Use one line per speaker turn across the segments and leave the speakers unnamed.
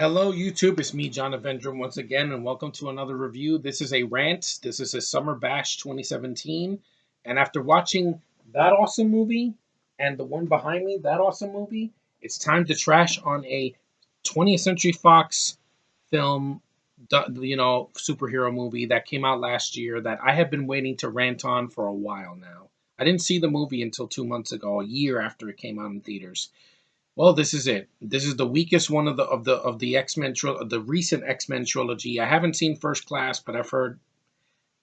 Hello, YouTube. It's me, John Avenger, once again, and welcome to another review. This is a rant. This is a Summerbash 2017. And after watching that awesome movie and the one behind me, that awesome movie, it's time to trash on a 20th Century Fox film, superhero movie that came out last year that I have been waiting to rant on for a while now. I didn't see the movie until 2 months ago, a year after it came out in theaters. Well, this is it. This is the weakest one of the the recent X-Men trilogy. I haven't seen First Class, but I've heard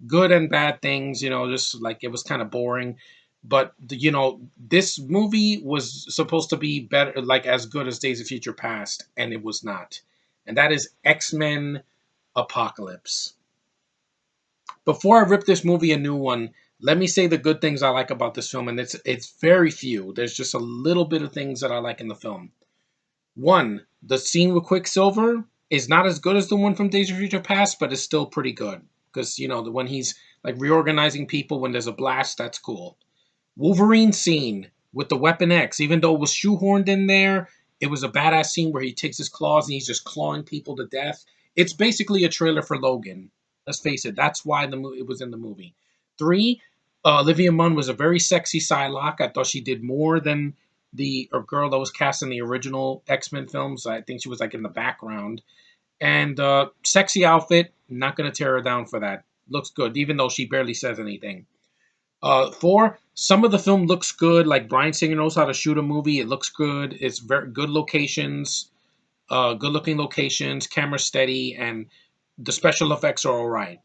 good and bad things. Just like it was kind of boring. But this movie was supposed to be better, like as good as Days of Future Past, and it was not. And that is X-Men Apocalypse. Before I rip this movie a new one, let me say the good things I like about this film, and it's very few. There's just a little bit of things that I like in the film. One, the scene with Quicksilver is not as good as the one from Days of Future Past, but it's still pretty good. Because, when he's like reorganizing people when there's a blast, that's cool. Wolverine scene with the Weapon X, even though it was shoehorned in there, it was a badass scene where he takes his claws and he's just clawing people to death. It's basically a trailer for Logan. Let's face it, that's why it was in the movie. Three, Olivia Munn was a very sexy Psylocke. I thought she did more than the girl that was cast in the original X-Men films. I think she was like in the background. And sexy outfit, not going to tear her down for that. Looks good, even though she barely says anything. Four, some of the film looks good. Like Bryan Singer knows how to shoot a movie. It looks good. It's very good locations, good looking locations, camera steady, and the special effects are all right.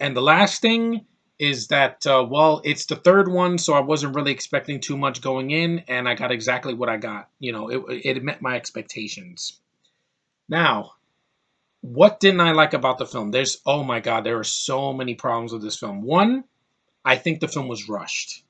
And the last thing is that, it's the third one, so I wasn't really expecting too much going in, and I got exactly what I got. It met my expectations. Now, what didn't I like about the film? Oh my God, there are so many problems with this film. One, I think the film was rushed.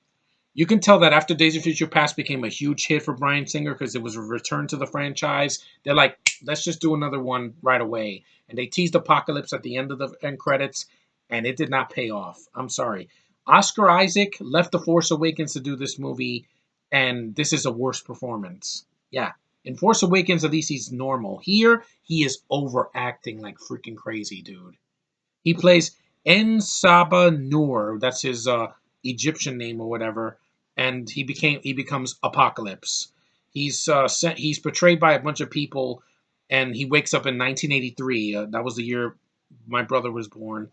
You can tell that after Days of Future Past became a huge hit for Bryan Singer because it was a return to the franchise. They're like, let's just do another one right away. And they teased Apocalypse at the end of the end credits, and it did not pay off. I'm sorry. Oscar Isaac left The Force Awakens to do this movie, and this is a worse performance. Yeah. In Force Awakens, at least he's normal. Here, he is overacting like freaking crazy, dude. He plays En Saba Nur. That's his Egyptian name or whatever, and he becomes Apocalypse. He's portrayed by a bunch of people, and he wakes up in 1983. That was the year my brother was born,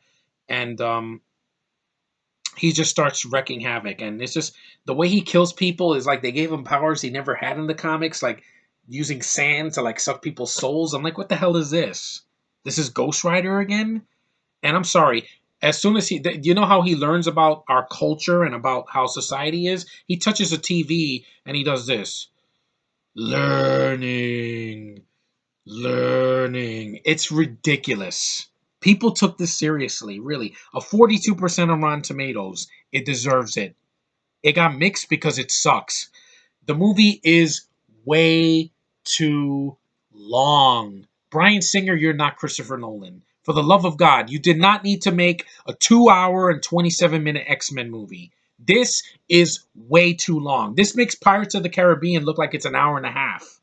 and he just starts wrecking havoc. And it's just the way he kills people is like they gave him powers he never had in the comics, like using sand to like suck people's souls. I'm like, what the hell is this? This is Ghost Rider again? And I'm sorry, as soon as you know how he learns about our culture and about how society is? He touches a TV and he does this. Learning. Learning. It's ridiculous. People took this seriously, really. A 42% on Rotten Tomatoes. It deserves it. It got mixed because it sucks. The movie is way too long. Bryan Singer, you're not Christopher Nolan. For the love of God, you did not need to make a 2 hour and 27-minute X-Men movie. This is way too long. This makes Pirates of the Caribbean look like it's an hour and a half.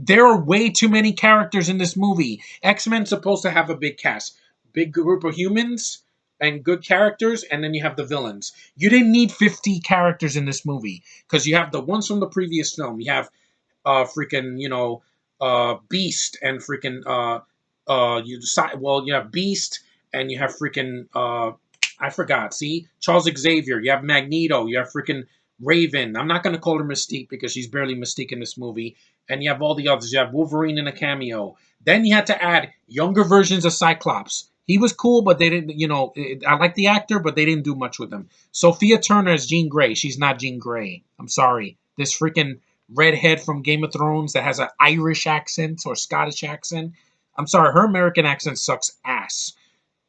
There are way too many characters in this movie. X-Men's supposed to have a big cast. Big group of humans and good characters, and then you have the villains. You didn't need 50 characters in this movie, because you have the ones from the previous film. You have Beast and freaking you have Beast and you have freaking I forgot. See, Charles Xavier. You have Magneto. You have freaking Raven. I'm not gonna call her Mystique because she's barely Mystique in this movie. And you have all the others. You have Wolverine in a cameo. Then you had to add younger versions of Cyclops. He was cool, but they didn't. I like the actor, but they didn't do much with him. Sophia Turner is Jean Grey. She's not Jean Grey. I'm sorry. This freaking redhead from Game of Thrones that has an Irish accent or Scottish accent. I'm sorry, her American accent sucks ass.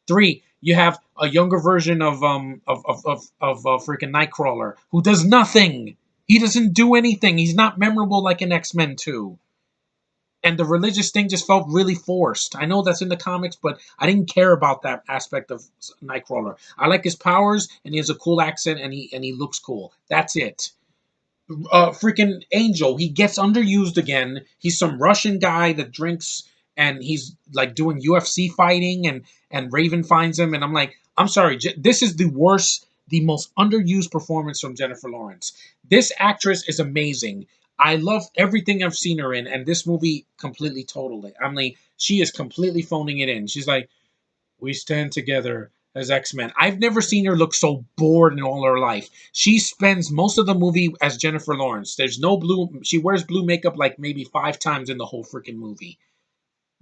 Three, you have a younger version of freaking Nightcrawler who does nothing. He doesn't do anything. He's not memorable like in X-Men 2. And the religious thing just felt really forced. I know that's in the comics, but I didn't care about that aspect of Nightcrawler. I like his powers, and he has a cool accent, and he looks cool. That's it. Freaking Angel, he gets underused again. He's some Russian guy that drinks and he's like doing UFC fighting, and Raven finds him, and I'm like, I'm sorry, this is the worst, the most underused performance from Jennifer Lawrence. This actress is amazing. I love everything I've seen her in, and this movie completely totaled it. I'm like, she is completely phoning it in. She's like, we stand together as X-Men. I've never seen her look so bored in all her life. She spends most of the movie as Jennifer Lawrence. There's no blue. She wears blue makeup like maybe 5 times in the whole freaking movie.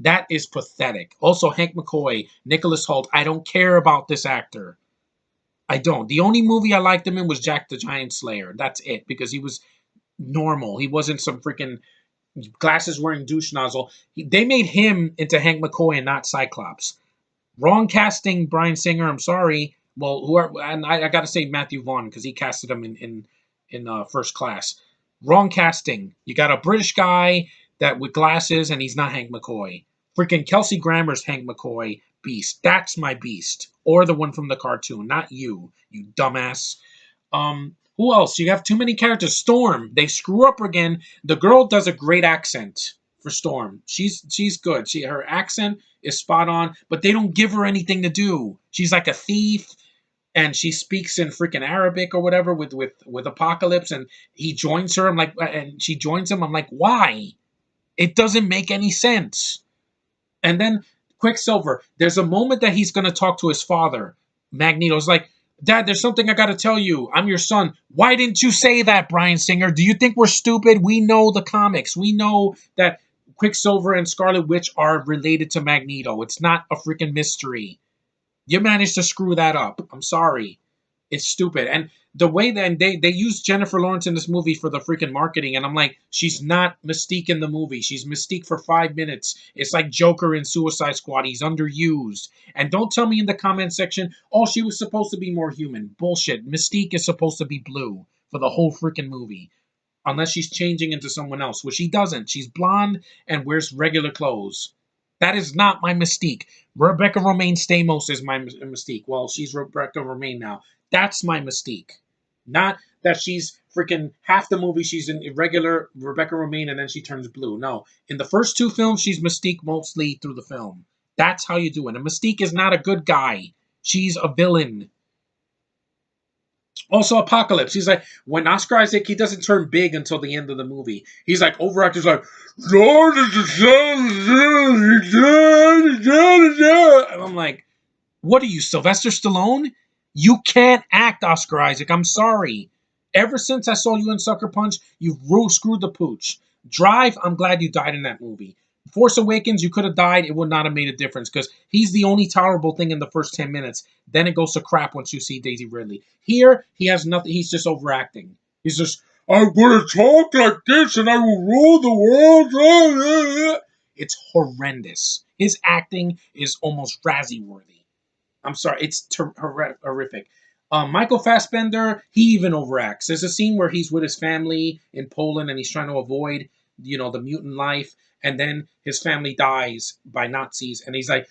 That is pathetic. Also, Hank McCoy, Nicholas Hoult. I don't care about this actor. I don't. The only movie I liked him in was Jack the Giant Slayer. That's it, because he was normal. He wasn't some freaking glasses wearing douche nozzle. They made him into Hank McCoy and not Cyclops. Wrong casting, Bryan Singer. I'm sorry. Well, and I got to say Matthew Vaughn, because he casted him in First Class. Wrong casting. You got a British guy that with glasses, and he's not Hank McCoy. Freaking Kelsey Grammer's Hank McCoy Beast. That's my Beast, or the one from the cartoon, not you, you dumbass. Who else? You have too many characters. Storm. They screw up again. The girl does a great accent for Storm. She's good. Her accent is spot on, but they don't give her anything to do. She's like a thief, and she speaks in freaking Arabic or whatever with Apocalypse, and he joins her. I'm like, and she joins him. I'm like, why? It doesn't make any sense. And then Quicksilver. There's a moment that he's going to talk to his father. Magneto's like, Dad, there's something I got to tell you. I'm your son. Why didn't you say that, Bryan Singer? Do you think we're stupid? We know the comics. We know that Quicksilver and Scarlet Witch are related to Magneto. It's not a freaking mystery. You managed to screw that up. I'm sorry. It's stupid. And the way that they use Jennifer Lawrence in this movie for the freaking marketing, and I'm like, she's not Mystique in the movie. She's Mystique for 5 minutes. It's like Joker in Suicide Squad. He's underused. And don't tell me in the comment section, oh, she was supposed to be more human. Bullshit. Mystique is supposed to be blue for the whole freaking movie. Unless she's changing into someone else, which she doesn't. She's blonde and wears regular clothes. That is not my Mystique. Rebecca Romijn Stamos is my Mystique. Well, she's Rebecca Romijn now. That's my Mystique. Not that she's freaking half the movie she's in regular Rebecca Romijn and then she turns blue. No. In the first 2 films, she's Mystique mostly through the film. That's how you do it. And Mystique is not a good guy. She's a villain. Also, Apocalypse. He's like, when Oscar Isaac, he doesn't turn big until the end of the movie. He's like, overactor's like, and I'm like, what are you, Sylvester Stallone? You can't act, Oscar Isaac. I'm sorry. Ever since I saw you in Sucker Punch, you've screwed the pooch. Drive, I'm glad you died in that movie. Force Awakens, you could have died. It would not have made a difference because he's the only tolerable thing in the first 10 minutes. Then it goes to crap once you see Daisy Ridley. Here, he has nothing. He's just overacting. He's just, I'm going to talk like this and I will rule the world. It's horrendous. His acting is almost Razzie-worthy. I'm sorry. It's horrific. Michael Fassbender, he even overacts. There's a scene where he's with his family in Poland and he's trying to avoid, the mutant life. And then his family dies by Nazis. And he's like,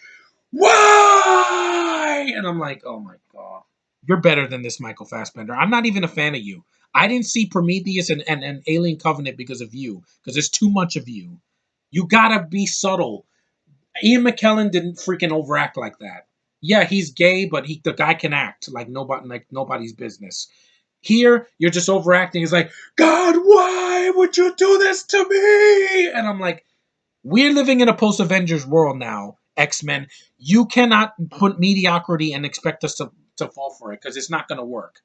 why? And I'm like, oh my God. You're better than this, Michael Fassbender. I'm not even a fan of you. I didn't see Prometheus and Alien Covenant because of you. Because there's too much of you. You gotta be subtle. Ian McKellen didn't freaking overact like that. Yeah, he's gay, but the guy can act like nobody's business. Here, you're just overacting. He's like, God, why would you do this to me? And I'm like, we're living in a post-Avengers world now, X-Men. You cannot put mediocrity and expect us to fall for it, because it's not going to work.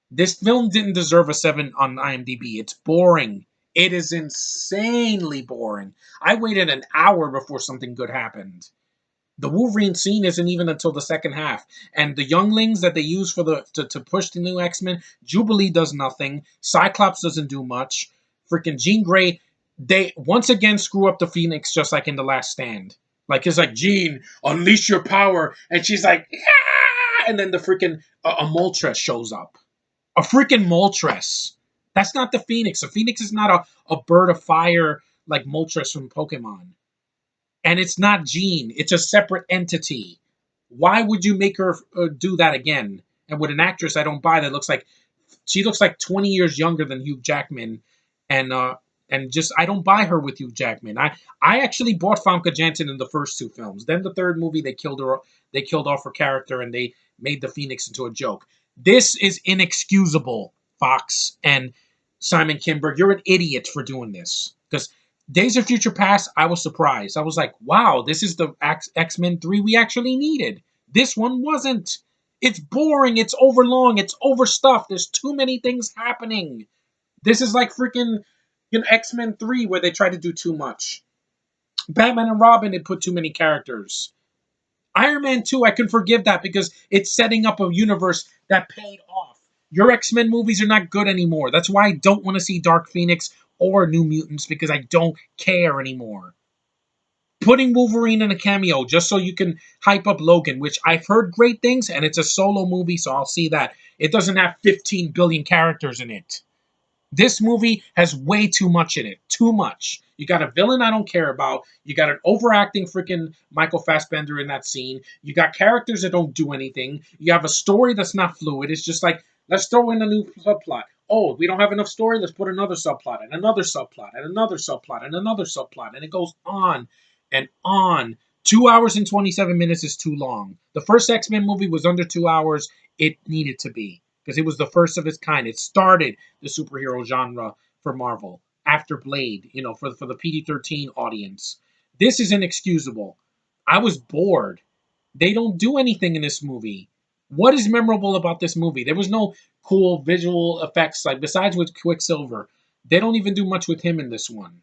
This film didn't deserve a 7 on IMDb. It's boring. It is insanely boring. I waited an hour before something good happened. The Wolverine scene isn't even until the second half. And the younglings that they use to push the new X-Men, Jubilee does nothing. Cyclops doesn't do much. Freaking Jean Grey, they once again screw up the Phoenix just like in The Last Stand. Like, it's like, Jean, unleash your power. And she's like, ah! And then the freaking a Moltres shows up. A freaking Moltres. That's not the Phoenix. A Phoenix is not a bird of fire like Moltres from Pokemon. And it's not Jean. It's a separate entity. Why would you make her do that again? And with an actress I don't buy that she looks like 20 years younger than Hugh Jackman. And And just I don't buy her with Hugh Jackman. I actually bought Famke Janssen in the first two films. Then the third movie they killed her. They killed off her character and they made the Phoenix into a joke. This is inexcusable, Fox and Simon Kinberg. You're an idiot for doing this. Because Days of Future Past, I was surprised. I was like, wow, this is the X-Men 3 we actually needed. This one wasn't. It's boring. It's overlong. It's overstuffed. There's too many things happening. This is like freaking X-Men 3 where they try to do too much. Batman and Robin, they put too many characters. Iron Man 2, I can forgive that because it's setting up a universe that paid off. Your X-Men movies are not good anymore. That's why I don't want to see Dark Phoenix or New Mutants because I don't care anymore. Putting Wolverine in a cameo just so you can hype up Logan, which I've heard great things, and it's a solo movie, so I'll see that. It doesn't have 15 billion characters in it. This movie has way too much in it. Too much. You got a villain I don't care about. You got an overacting freaking Michael Fassbender in that scene. You got characters that don't do anything. You have a story that's not fluid. It's just like, let's throw in a new subplot. Oh, we don't have enough story? Let's put another subplot and another subplot and another subplot and another subplot. And it goes on and on. 2 hours and 27 minutes is too long. The first X-Men movie was under 2 hours. It needed to be. Because it was the first of its kind. It started the superhero genre for Marvel after Blade, for the PG-13 audience. This is inexcusable. I was bored. They don't do anything in this movie. What is memorable about this movie? There was no cool visual effects, like besides with Quicksilver. They don't even do much with him in this one.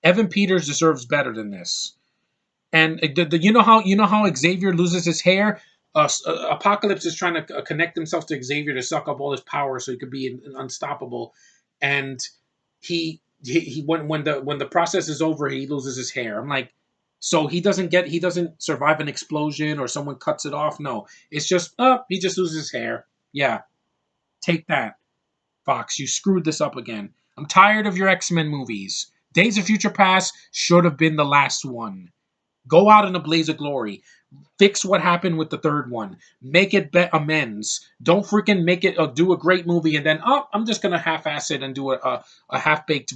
Evan Peters deserves better than this. And you know how Xavier loses his hair? Apocalypse is trying to connect himself to Xavier to suck up all his power so he could be unstoppable. And he when the process is over, he loses his hair. I'm like, so he doesn't survive an explosion or someone cuts it off. No, it's just he just loses his hair. Yeah, take that, Fox. You screwed this up again. I'm tired of your X-Men movies. Days of Future Past should have been the last one. Go out in a blaze of glory. Fix what happened with the third one. Make it amends. Don't freaking make it do a great movie and then I'm just gonna half-ass it and do a half-baked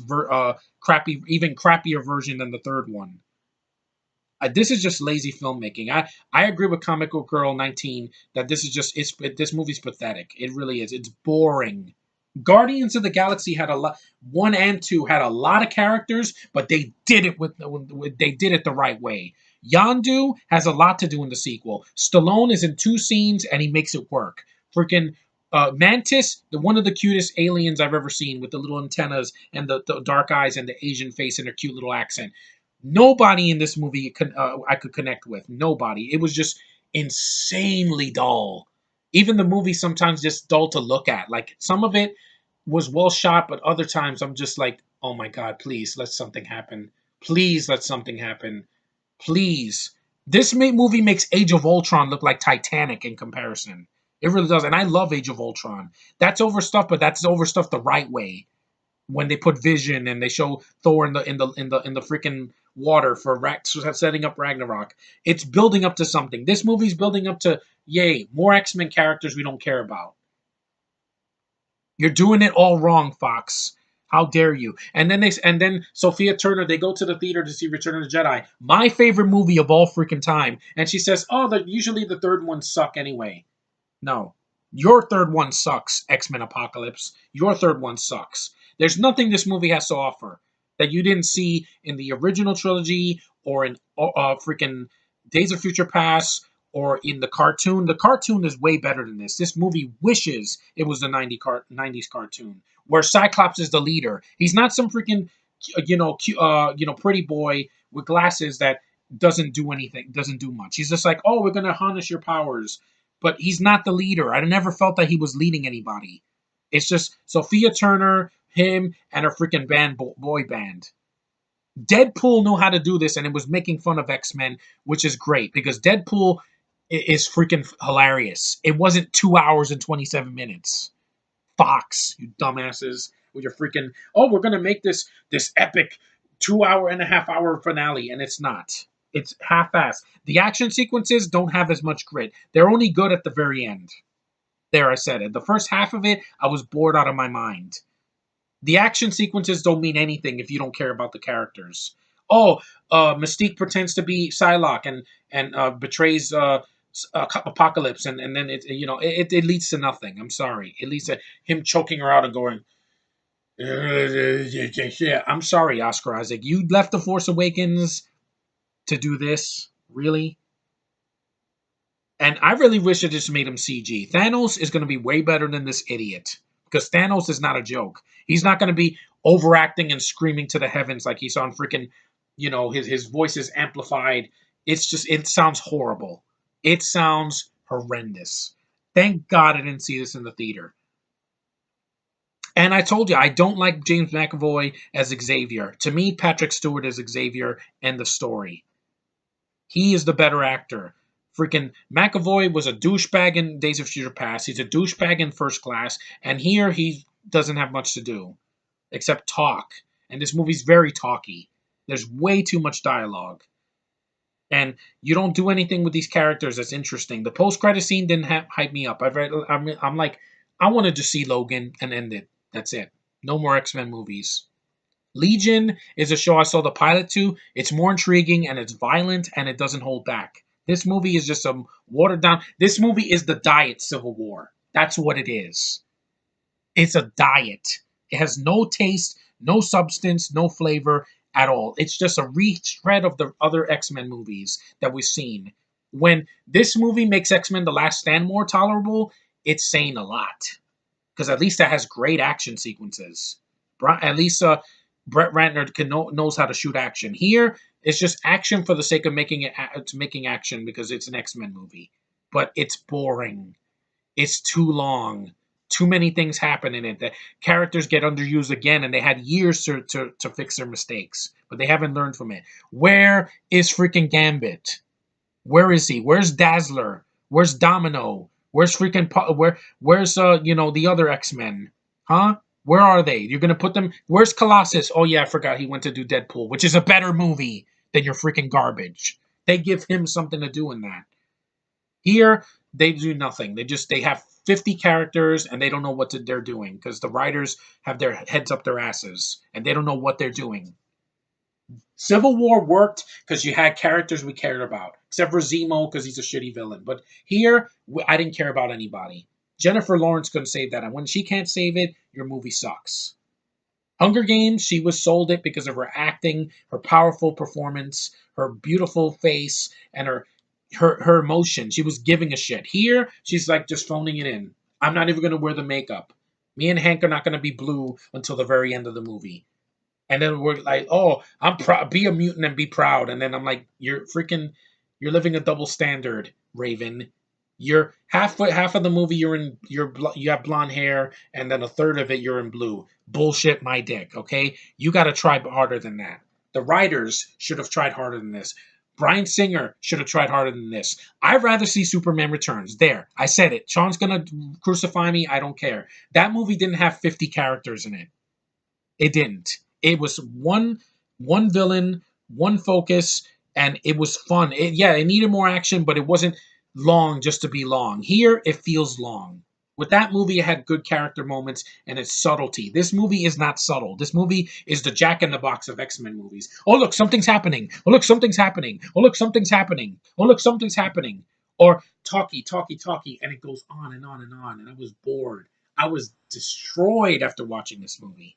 crappy, even crappier version than the third one. This is just lazy filmmaking. I agree with Comic Book Girl 19 that this movie's pathetic. It really is. It's boring. Guardians of the Galaxy had a lot. 1 and 2 had a lot of characters, but they did it the right way. Yondu has a lot to do in the sequel. Stallone is in 2 scenes and he makes it work. Freaking Mantis, one of the cutest aliens I've ever seen, with the little antennas and the dark eyes and the Asian face and her cute little accent. Nobody in this movie I could connect with. Nobody. It was just insanely dull. Even the movie sometimes just dull to look at. Like, some of it was well shot, but other times I'm just like, oh my God, please let something happen. Please let something happen. Please. This movie makes Age of Ultron look like Titanic in comparison. It really does. And I love Age of Ultron. That's overstuffed, but that's overstuffed the right way. When they put Vision and they show Thor in the freaking water for setting up Ragnarok. It's building up to something. This movie's building up to, yay, more X-Men characters we don't care about. You're doing it all wrong, Fox. How dare you? And then Sophia Turner, they go to the theater to see Return of the Jedi, my favorite movie of all freaking time, and she says, "Oh, usually the third ones suck anyway." No, your third one sucks. X-Men Apocalypse. Your third one sucks. There's nothing this movie has to offer that you didn't see in the original trilogy or in freaking Days of Future Past or in the cartoon. The cartoon is way better than this. This movie wishes it was the 90s cartoon where Cyclops is the leader. He's not some freaking pretty boy with glasses that doesn't do anything, doesn't do much. He's just like, oh, we're gonna harness your powers, but he's not the leader. I never felt that he was leading anybody. It's just Sophia Turner, him, and her freaking boy band. Deadpool knew how to do this, and it was making fun of X-Men, which is great, because Deadpool is freaking hilarious. It wasn't 2 hours and 27 minutes. Fox, you dumbasses, with your freaking, oh, we're going to make this epic 2.5 hour finale, and it's not. It's half-assed. The action sequences don't have as much grit. They're only good at the very end. There, I said it. The first half of it, I was bored out of my mind. The action sequences don't mean anything if you don't care about the characters. Oh, Mystique pretends to be Psylocke and betrays Apocalypse, and then it leads to nothing. I'm sorry, it leads to him choking her out and going. Yeah, I'm sorry, Oscar Isaac. You left The Force Awakens to do this, really? And I really wish it just made him CG. Thanos is going to be way better than this idiot. Because Thanos is not a joke. He's not going to be overacting and screaming to the heavens like he's on freaking, his voice is amplified. It sounds horrible. It sounds horrendous. Thank God I didn't see this in the theater. And I told you, I don't like James McAvoy as Xavier. To me, Patrick Stewart is Xavier and the story. He is the better actor. Freaking McAvoy was a douchebag in Days of Future Past. He's a douchebag in First Class. And here he doesn't have much to do except talk. And this movie's very talky. There's way too much dialogue. And you don't do anything with these characters that's interesting. The post-credit scene didn't hype me up. I'm like, I wanted to see Logan and end it. That's it. No more X-Men movies. Legion is a show I saw the pilot to. It's more intriguing and it's violent and it doesn't hold back. This movie is just a watered down. This movie is the diet Civil War. That's what it is. It's a diet. It has no taste, no substance, no flavor at all. It's just a retread of the other X-Men movies that we've seen. When this movie makes X-Men The Last Stand more tolerable, it's saying a lot. Because at least that has great action sequences. At least Brett Ratner knows how to shoot action. Here, it's just action for the sake of making action because it's an X-Men movie. But it's boring. It's too long. Too many things happen in it. The characters get underused again, and they had years to fix their mistakes. But they haven't learned from it. Where is freaking Gambit? Where is he? Where's Dazzler? Where's Domino? Where's freaking... Where's the other X-Men? Huh? Where are they? You're going to put them... Where's Colossus? Oh, yeah, I forgot he went to do Deadpool, which is a better movie than your freaking garbage. They give him something to do in that. Here, they do nothing. They have 50 characters, and they don't know what they're doing, because the writers have their heads up their asses, and they don't know what they're doing. Civil War worked because you had characters we cared about, except for Zemo because he's a shitty villain. But here, I didn't care about anybody. Jennifer Lawrence couldn't save that. And when she can't save it, your movie sucks. Hunger Games, she was sold it because of her acting, her powerful performance, her beautiful face, and her emotion. She was giving a shit. Here, she's like just phoning it in. I'm not even going to wear the makeup. Me and Hank are not going to be blue until the very end of the movie. And then we're like, oh, I'm proud. Be a mutant and be proud. And then I'm like, you're living a double standard, Raven. You're half of the movie you have blonde hair, and then a third of it you're in blue. Bullshit, my dick. Okay, you got to try harder than that. The writers should have tried harder than this. Bryan Singer should have tried harder than this. I'd rather see Superman Returns. There, I said it. Sean's gonna crucify me. I don't care. That movie didn't have 50 characters in it. It didn't. It was one villain, one focus, and it was fun. It needed more action, but it wasn't long just to be long. Here, it feels long. With that movie, it had good character moments and its subtlety. This movie is not subtle. This movie is the Jack-in-the-Box of X-Men movies. Oh, look, something's happening. Oh, look, something's happening. Oh, look, something's happening. Oh, look, something's happening. Or talky, and it goes on and on and on, and I was bored. I was destroyed after watching this movie.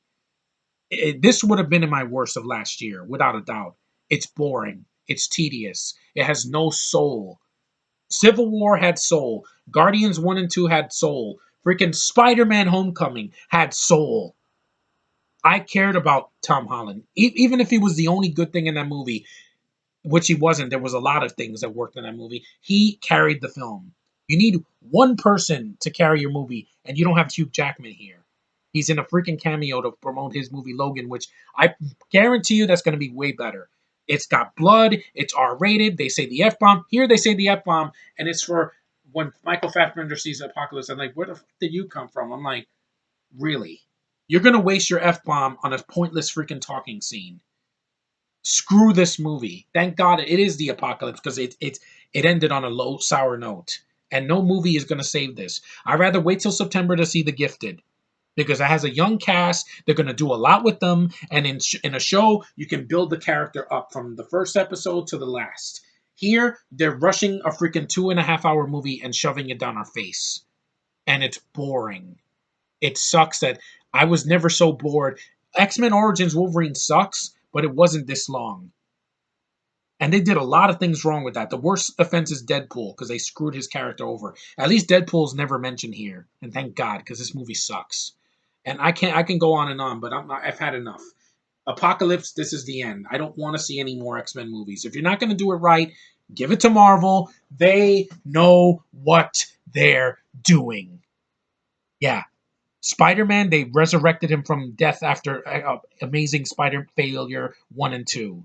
This would have been in my worst of last year, without a doubt. It's boring. It's tedious. It has no soul. Civil War had soul. Guardians 1 and 2 had soul. Freaking Spider-Man Homecoming had soul. I cared about Tom Holland. Even if he was the only good thing in that movie, which he wasn't, there was a lot of things that worked in that movie. He carried the film. You need one person to carry your movie, and you don't have Hugh Jackman here. He's in a freaking cameo to promote his movie Logan, which I guarantee you that's going to be way better. It's got blood. It's R-rated. They say the F-bomb. Here they say the F-bomb, and it's for when Michael Fassbender sees Apocalypse. I'm like, where the fuck did you come from? I'm like, really? You're going to waste your F-bomb on a pointless freaking talking scene. Screw this movie. Thank God it is the Apocalypse because it ended on a low, sour note. And no movie is going to save this. I'd rather wait till September to see The Gifted. because it has a young cast. They're going to do a lot with them, and in a show, you can build the character up from the first episode to the last. Here, they're rushing a freaking 2.5 hour movie and shoving it down our face, and it's boring. It sucks that I was never so bored. X-Men Origins Wolverine sucks, but it wasn't this long. And they did a lot of things wrong with that. The worst offense is Deadpool, because they screwed his character over. At least Deadpool's never mentioned here, and thank God, because this movie sucks. And I can go on and on, but I've had enough. Apocalypse, this is the end. I don't want to see any more X-Men movies. If you're not going to do it right, give it to Marvel. They know what they're doing. Yeah. Spider-Man, they resurrected him from death after Amazing Spider Failure 1 and 2.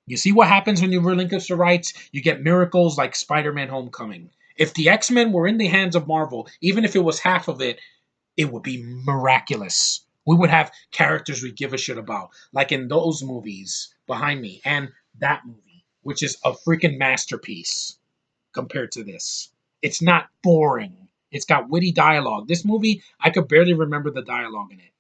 You see what happens when you relinquish the rights? You get miracles like Spider-Man Homecoming. If the X-Men were in the hands of Marvel, even if it was half of it, it would be miraculous. We would have characters we give a shit about, like in those movies behind me and that movie, which is a freaking masterpiece compared to this. It's not boring. It's got witty dialogue. This movie, I could barely remember the dialogue in it.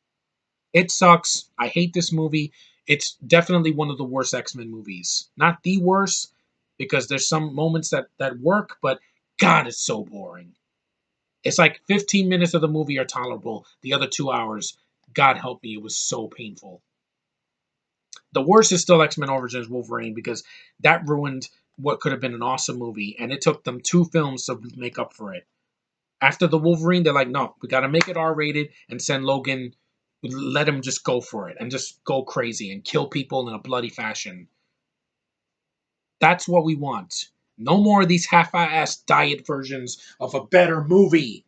It sucks. I hate this movie. It's definitely one of the worst X-Men movies. Not the worst, because there's some moments that work, but God, it's so boring. It's like 15 minutes of the movie are tolerable. The other 2 hours, God help me, it was so painful. The worst is still X-Men Origins Wolverine, because that ruined what could have been an awesome movie, and it took them 2 films to make up for it. After the Wolverine, they're like, no, we got to make it R-rated and send Logan, let him just go for it and just go crazy and kill people in a bloody fashion. That's what we want. No more of these half-assed diet versions of a better movie.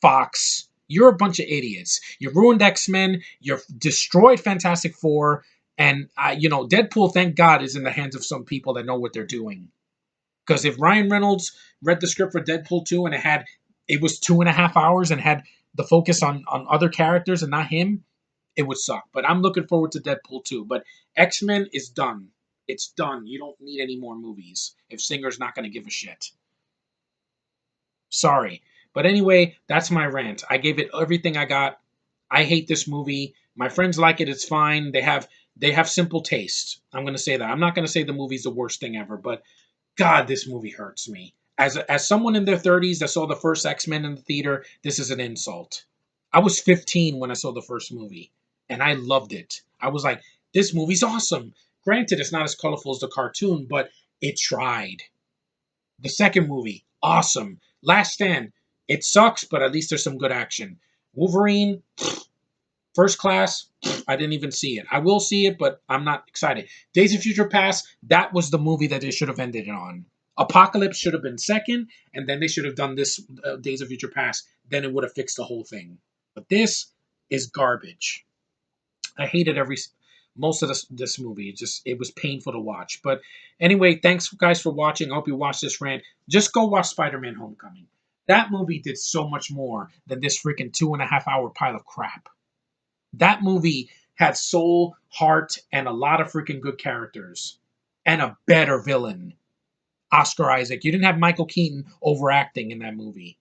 Fox, you're a bunch of idiots. You ruined X-Men. You've destroyed Fantastic Four. And, Deadpool, thank God, is in the hands of some people that know what they're doing. Because if Ryan Reynolds read the script for Deadpool 2 and it was 2.5 hours and had the focus on other characters and not him, it would suck. But I'm looking forward to Deadpool 2. But X-Men is done. It's done. You don't need any more movies if Singer's not going to give a shit. Sorry. But anyway, that's my rant. I gave it everything I got. I hate this movie. My friends like it. It's fine. They have simple taste. I'm going to say that. I'm not going to say the movie's the worst thing ever, but God, this movie hurts me. As someone in their 30s that saw the first X-Men in the theater, this is an insult. I was 15 when I saw the first movie, and I loved it. I was like, this movie's awesome. Granted, it's not as colorful as the cartoon, but it tried. The second movie, awesome. Last Stand, it sucks, but at least there's some good action. Wolverine, First Class, I didn't even see it. I will see it, but I'm not excited. Days of Future Past, that was the movie that they should have ended it on. Apocalypse should have been second, and then they should have done this Days of Future Past. Then it would have fixed the whole thing. But this is garbage. I hated most of this movie. It was painful to watch. But anyway, thanks guys for watching. I hope you watched this rant. Just go watch Spider-Man Homecoming. That movie did so much more than this freaking 2.5 hour pile of crap. That movie had soul, heart, and a lot of freaking good characters. And a better villain. Oscar Isaac. You didn't have Michael Keaton overacting in that movie.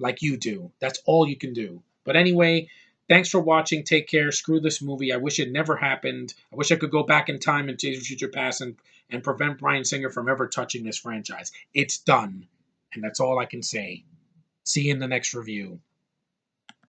Like you do. That's all you can do. But anyway, thanks for watching. Take care. Screw this movie. I wish it never happened. I wish I could go back in time in Days of Future Past and prevent Bryan Singer from ever touching this franchise. It's done. And that's all I can say. See you in the next review.